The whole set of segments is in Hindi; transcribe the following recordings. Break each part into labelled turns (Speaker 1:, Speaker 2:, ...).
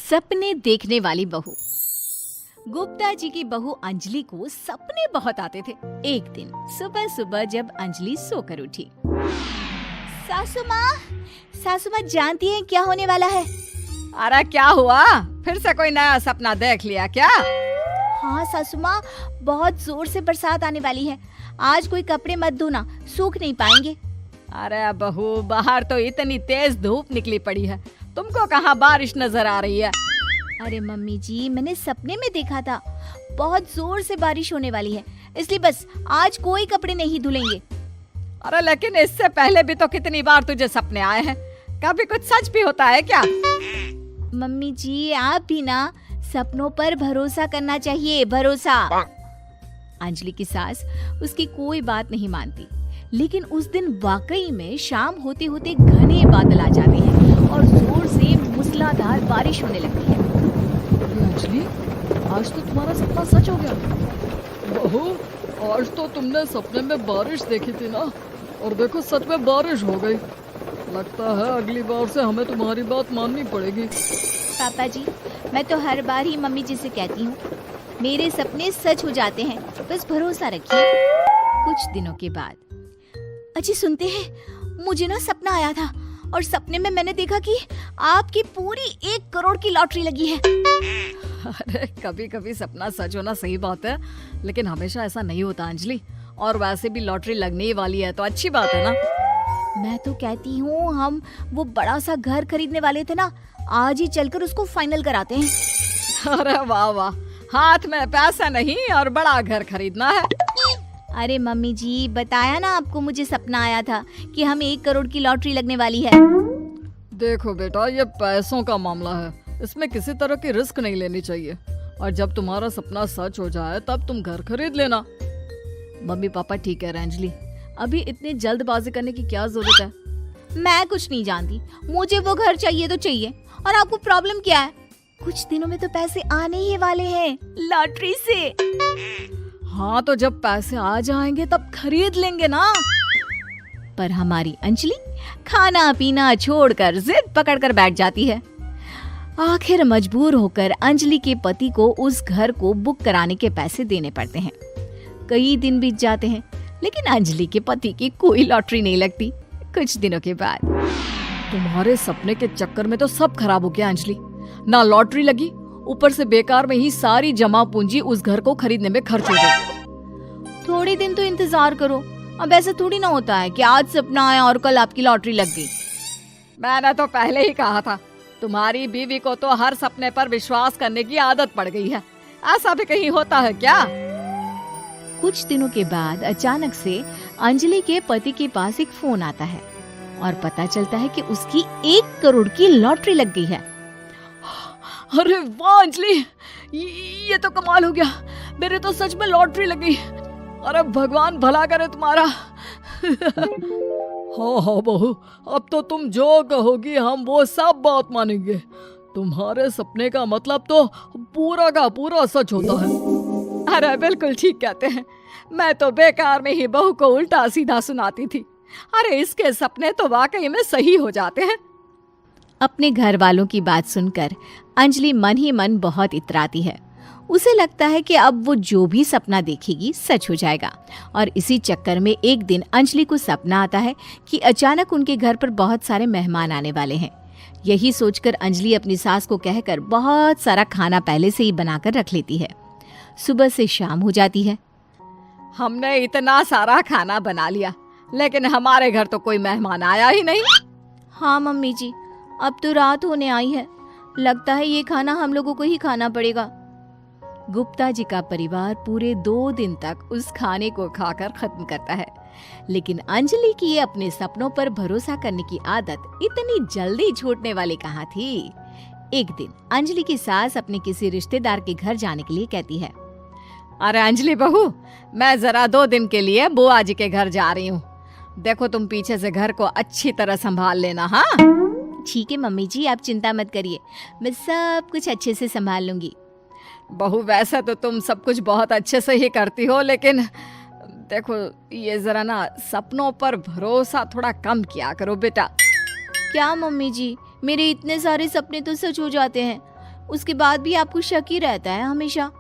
Speaker 1: सपने देखने वाली बहू। गुप्ता जी की बहू अंजलि को सपने बहुत आते थे। एक दिन सुबह सुबह जब अंजलि सोकर उठी, सासू माँ जानती हैं क्या होने वाला है?
Speaker 2: अरे क्या हुआ, फिर से कोई नया सपना देख लिया क्या?
Speaker 1: हाँ सासू माँ, बहुत जोर से बरसात आने वाली है। आज कोई कपड़े मत धोना, सूख नहीं पाएंगे।
Speaker 2: अरे बहू, बाहर तो इतनी तेज धूप निकली पड़ी है, तुमको कहाँ बारिश नजर आ रही है?
Speaker 1: अरे मम्मी जी, मैंने सपने में देखा था बहुत जोर से बारिश होने वाली है, इसलिए बस आज कोई कपड़े नहीं धुलेंगे।
Speaker 2: अरे लेकिन इससे पहले भी तो कितनी बार तुझे सपने आए हैं, कभी कुछ सच भी होता है क्या?
Speaker 1: मम्मी जी, आप भी ना सपनों पर भरोसा करना चाहिए, भरोसा। अंजलि की सास उसकी कोई बात नहीं मानती, लेकिन उस दिन वाकई में शाम होते होते घने बादल आ जाते हैं और जोर से मूसलाधार बारिश होने लगती है।
Speaker 2: अंजलि, आज तो तुम्हारा सपना सच हो गया। बहू, आज तो तुमने सपने में बारिश देखी थी ना, और देखो सच में बारिश हो गई। लगता है अगली बार से हमें तुम्हारी बात माननी पड़ेगी।
Speaker 1: पापा जी, मैं तो हर बार ही मम्मी जी से कहती हूँ, मेरे सपने सच हो जाते हैं, बस भरोसा रखिए। कुछ दिनों के बाद, अजी सुनते हैं, मुझे ना सपना आया था और सपने में मैंने देखा कि आपकी पूरी 1 करोड़ की लॉटरी लगी है।
Speaker 2: अरे कभी कभी सपना सच होना सही बात है, लेकिन हमेशा ऐसा नहीं होता अंजलि। और वैसे भी लॉटरी लगने ही वाली है तो अच्छी बात है ना।
Speaker 1: मैं तो कहती हूँ, हम वो बड़ा सा घर खरीदने वाले थे ना, आज ही चलकर उसको फाइनल कराते हैं।
Speaker 2: अरे वाह वाह, हाथ में पैसा नहीं और बड़ा घर खरीदना है।
Speaker 1: अरे मम्मी जी, बताया ना आपको, मुझे सपना आया था कि हमें 1 करोड़ की लॉटरी लगने वाली है।
Speaker 2: देखो बेटा, ये पैसों का मामला है, इसमें किसी तरह की रिस्क नहीं लेनी चाहिए। और जब तुम्हारा सपना सच हो जाए तब तुम घर खरीद लेना। मम्मी पापा ठीक कह रहे हैं अंजलि, अभी इतनी जल्दबाजी करने की क्या जरूरत है?
Speaker 1: मैं कुछ नहीं जानती, मुझे वो घर चाहिए तो चाहिए। और आपको प्रॉब्लम क्या है? कुछ दिनों में तो पैसे आने ही वाले हैं लॉटरी से।
Speaker 2: हाँ, तो जब पैसे आ जाएंगे तब खरीद लेंगे ना।
Speaker 1: पर हमारी अंजलि खाना पीना छोड़कर जिद पकड़कर बैठ जाती है। आखिर मजबूर होकर अंजलि के पति को उस घर को बुक कराने के पैसे देने पड़ते हैं। कई दिन बीत जाते हैं, लेकिन अंजलि के पति की कोई लॉटरी नहीं लगती। कुछ दिनों के बाद,
Speaker 2: तुम्हारे सपने के चक्कर में तो सब खराब हो गया अंजलि। ना लॉटरी लगी, ऊपर से बेकार में ही सारी जमा पूंजी उस घर को खरीदने में खर्च हो गई।
Speaker 1: थोड़ी दिन तो इंतजार करो, अब ऐसा थोड़ी ना होता है कि आज सपना आया और कल आपकी लॉटरी लग गई।
Speaker 2: मैंने तो पहले ही कहा था, तुम्हारी बीवी को तो हर सपने पर विश्वास करने की आदत पड़ गई है। ऐसा भी कहीं होता है क्या?
Speaker 1: कुछ दिनों के बाद अचानक से अंजलि के पति के पास एक फोन आता है और पता चलता है कि उसकी 1 करोड़ की लॉटरी लग गई है।
Speaker 2: अरे वाह अंजलि, ये तो कमाल हो गया, मेरे तो सच में लॉटरी लगी। अरे भगवान भला करे तुम्हारा। हाँ हाँ बहू, अब तो तुम जो कहोगी हम वो सब बात मानेंगे। तुम्हारे सपने का मतलब तो पूरा का पूरा सच होता है। अरे बिल्कुल ठीक कहते हैं, मैं तो बेकार में ही बहू को उल्टा सीधा सुनाती थी। अरे इसके सपने तो वाकई में सही हो जाते हैं।
Speaker 1: अपने घर वालों की बात सुनकर अंजलि मन ही मन बहुत इतराती है। उसे लगता है कि अब वो जो भी सपना देखेगी सच हो जाएगा। और इसी चक्कर में एक दिन अंजलि को सपना आता है कि अचानक उनके घर पर बहुत सारे मेहमान आने वाले हैं। यही सोचकर अंजलि अपनी सास को कहकर बहुत सारा खाना पहले से ही बनाकर रख लेती है। सुबह से शाम हो जाती है।
Speaker 2: हमने इतना सारा खाना बना लिया, लेकिन हमारे घर तो कोई मेहमान आया ही नहीं।
Speaker 1: हाँ मम्मी जी, अब तो रात होने आई है, लगता है ये खाना हम लोगों को ही खाना पड़ेगा। गुप्ता जी का परिवार पूरे 2 दिन तक उस खाने को खाकर खत्म करता है, लेकिन अंजलि की ये अपने सपनों पर भरोसा करने की आदत इतनी जल्दी छूटने वाली कहाँ थी। एक दिन अंजलि की सास अपने किसी रिश्तेदार के घर जाने के लिए कहती है,
Speaker 2: अरे अंजलि बहू, मैं जरा 2 दिन के लिए बुआ जी के घर जा रही हूँ। देखो तुम पीछे से घर को अच्छी तरह संभाल लेना। हाँ
Speaker 1: ठीक है मम्मी जी, आप चिंता मत करिए, मैं सब कुछ अच्छे से संभाल लूंगी।
Speaker 2: बहू, वैसे तो तुम सब कुछ बहुत अच्छे से ही करती हो, लेकिन देखो ये जरा ना सपनों पर भरोसा थोड़ा कम किया करो बेटा।
Speaker 1: क्या मम्मी जी, मेरे इतने सारे सपने तो सच हो जाते हैं, उसके बाद भी आपको शक ही रहता है हमेशा।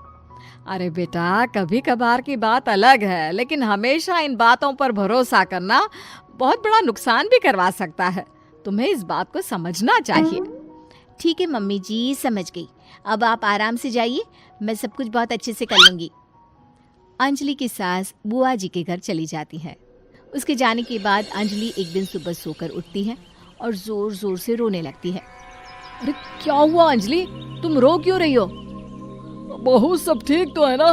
Speaker 2: अरे बेटा, कभी कभार की बात अलग है, लेकिन हमेशा इन बातों पर भरोसा करना बहुत बड़ा नुकसान भी करवा सकता है। तुम्हें इस बात को समझना चाहिए।
Speaker 1: ठीक है मम्मी जी, समझ गई। अब आप आराम से जाइए, मैं सब कुछ बहुत अच्छे से कर लूंगी। अंजलि की सास बुआ जी के घर चली जाती है। उसके जाने के बाद अंजलि एक दिन सुबह सोकर उठती है और जोर जोर से रोने लगती है।
Speaker 2: अरे क्या हुआ अंजलि, तुम रो क्यों रही हो? बहू सब ठीक तो है ना?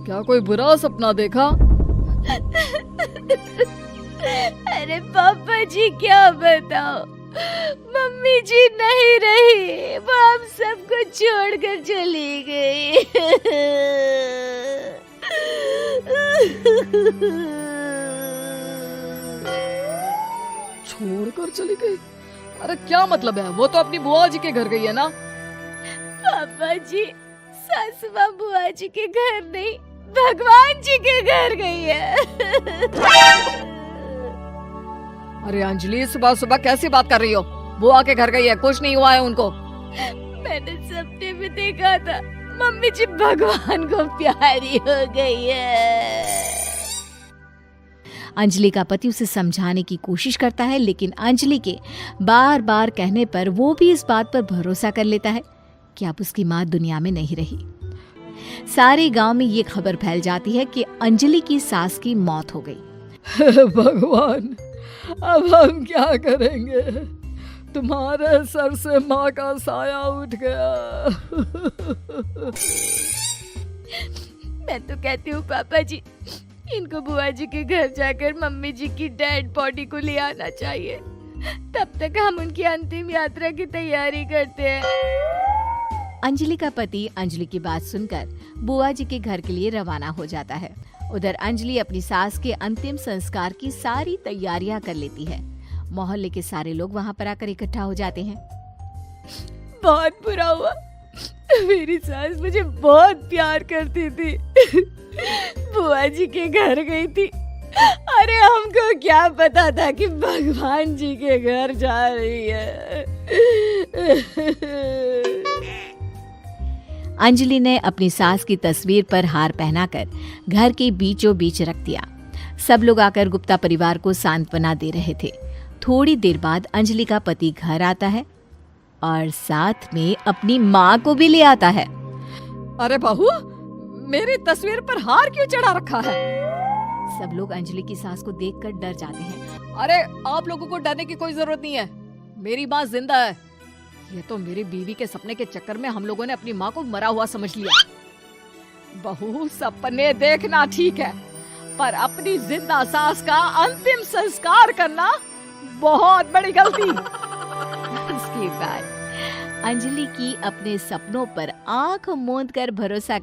Speaker 2: क्या कोई बुरा सपना देखा?
Speaker 1: अरे पापा जी क्या बताओ, मम्मी जी नहीं रही, वो हम सबको छोड़कर चली गई।
Speaker 2: छोड़कर चली गई? अरे क्या मतलब है? वो तो अपनी बुआ जी के घर गई है ना?
Speaker 1: पापा जी, सासू माँ बुआ जी के घर नहीं, भगवान जी के घर गई है।
Speaker 2: अरे अंजलि, सुबह सुबह कैसी बात कर रही हो? बुआ के घर गई है, कुछ नहीं हुआ है उनको।
Speaker 1: मैंने सपने में देखा था, मम्मी जी भगवान को प्यारी हो गई है। अंजलि का पति उसे समझाने की कोशिश करता है, लेकिन अंजलि के बार बार कहने पर वो भी इस बात पर भरोसा कर लेता है कि अब उसकी माँ दुनिया में नहीं रही। सारे गांव में ये खबर फैल जाती है कि अंजलि की सास की मौत हो गई।
Speaker 2: भगवान, अब हम क्या करेंगे? तुम्हारे सर से माँ का साया उठ गया।
Speaker 1: मैं तो कहती हूँ पापा जी, इनको बुआ जी के घर जाकर मम्मी जी की डेड बॉडी को ले आना चाहिए, तब तक हम उनकी अंतिम यात्रा की तैयारी करते हैं। अंजलि का पति अंजलि की बात सुनकर बुआ जी के घर के लिए रवाना हो जाता है। उधर अंजलि अपनी सास के अंतिम संस्कार की सारी तैयारियां कर लेती है। मोहल्ले के सारे लोग वहां पर आकर इकट्ठा हो जाते हैं। बहुत बुरा हुआ, मेरी सास मुझे बहुत प्यार करती थी, बुआ जी के घर गई थी। अरे हमको क्या पता था कि भगवान जी के घर जा रही है। अंजलि ने अपनी सास की तस्वीर पर हार पहनाकर घर के बीचों बीच रख दिया। सब लोग आकर गुप्ता परिवार को सांत्वना दे रहे थे। थोड़ी देर बाद अंजलि का पति घर आता है और साथ में अपनी माँ को भी ले आता है।
Speaker 2: अरे बहू, मेरी तस्वीर पर हार क्यों चढ़ा रखा है?
Speaker 1: सब लोग अंजलि की सास को देखकर डर जाते हैं।
Speaker 2: अरे आप लोगों को डरने की कोई जरूरत नहीं है, मेरी माँ जिंदा है। ये तो मेरी बीवी के सपने के चक्कर में हम लोगों ने अपनी माँ को मरा हुआ समझ लिया। बहू, सपने देखना ठीक है, पर अपनी जिंदा सास का अंतिम संस्कार करना बहुत बड़ी गलती।
Speaker 1: उसके बाद अंजलि की अपने सपनों पर आंख मूंद कर भरोसा